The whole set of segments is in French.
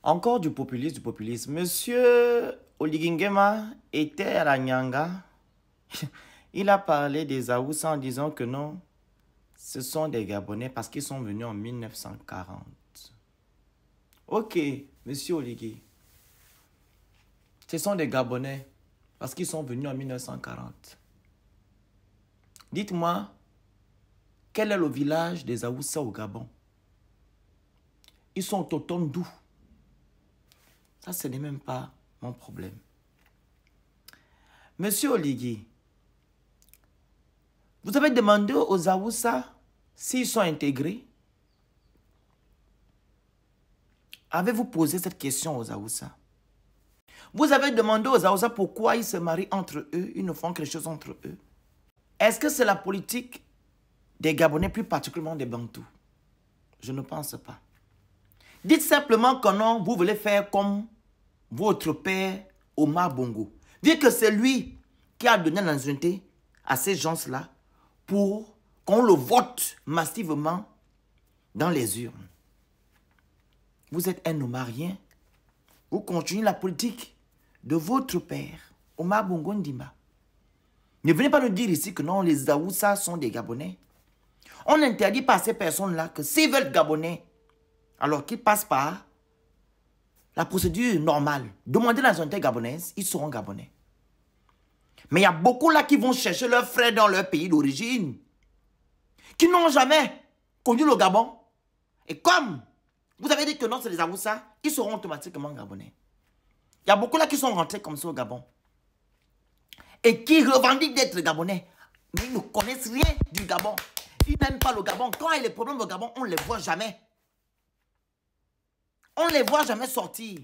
Encore du populisme, du populisme. Monsieur Oligui Nguema était à la Nyanga. Il a parlé des Aoussa en disant que non, ce sont des Gabonais parce qu'ils sont venus en 1940. Ok, monsieur Oligui. Ce sont des Gabonais parce qu'ils sont venus en 1940. Dites-moi, quel est le village des Aoussa au Gabon? Ils sont autochtones d'où? Ça, ce n'est même pas mon problème. Monsieur Oligui, vous avez demandé aux Aoussa s'ils sont intégrés? Avez-vous posé cette question aux Aoussa? Vous avez demandé aux Aoussa pourquoi ils se marient entre eux, ils ne font quelque chose entre eux? Est-ce que c'est la politique des Gabonais, plus particulièrement des Bantous? Je ne pense pas. Dites simplement que non, vous voulez faire comme votre père Omar Bongo. Vu que c'est lui qui a donné la nationalité à ces gens-là pour qu'on le vote massivement dans les urnes. Vous êtes un Omarien. Vous continuez la politique de votre père, Omar Bongo Ndimba. Ne venez pas nous dire ici que non, les Aoussa sont des Gabonais. On interdit pas à ces personnes-là que s'ils veulent Gabonais, alors qu'ils passent par la procédure normale, demandez la nationalité gabonaise, ils seront Gabonais. Mais il y a beaucoup là qui vont chercher leurs frères dans leur pays d'origine, qui n'ont jamais connu le Gabon. Et comme vous avez dit que non, c'est les Aoussa, ils seront automatiquement Gabonais. Il y a beaucoup là qui sont rentrés comme ça au Gabon. Et qui revendiquent d'être Gabonais. Mais ils ne connaissent rien du Gabon. Ils n'aiment pas le Gabon. Quand il y a des problèmes au Gabon, on ne les voit jamais. On ne les voit jamais sortir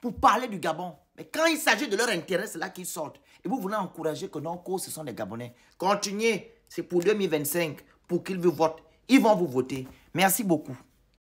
pour parler du Gabon. Mais quand il s'agit de leur intérêt, c'est là qu'ils sortent. Et vous voulez encourager que non, ce sont des Gabonais. Continuez, c'est pour 2025, pour qu'ils vous votent. Ils vont vous voter. Merci beaucoup.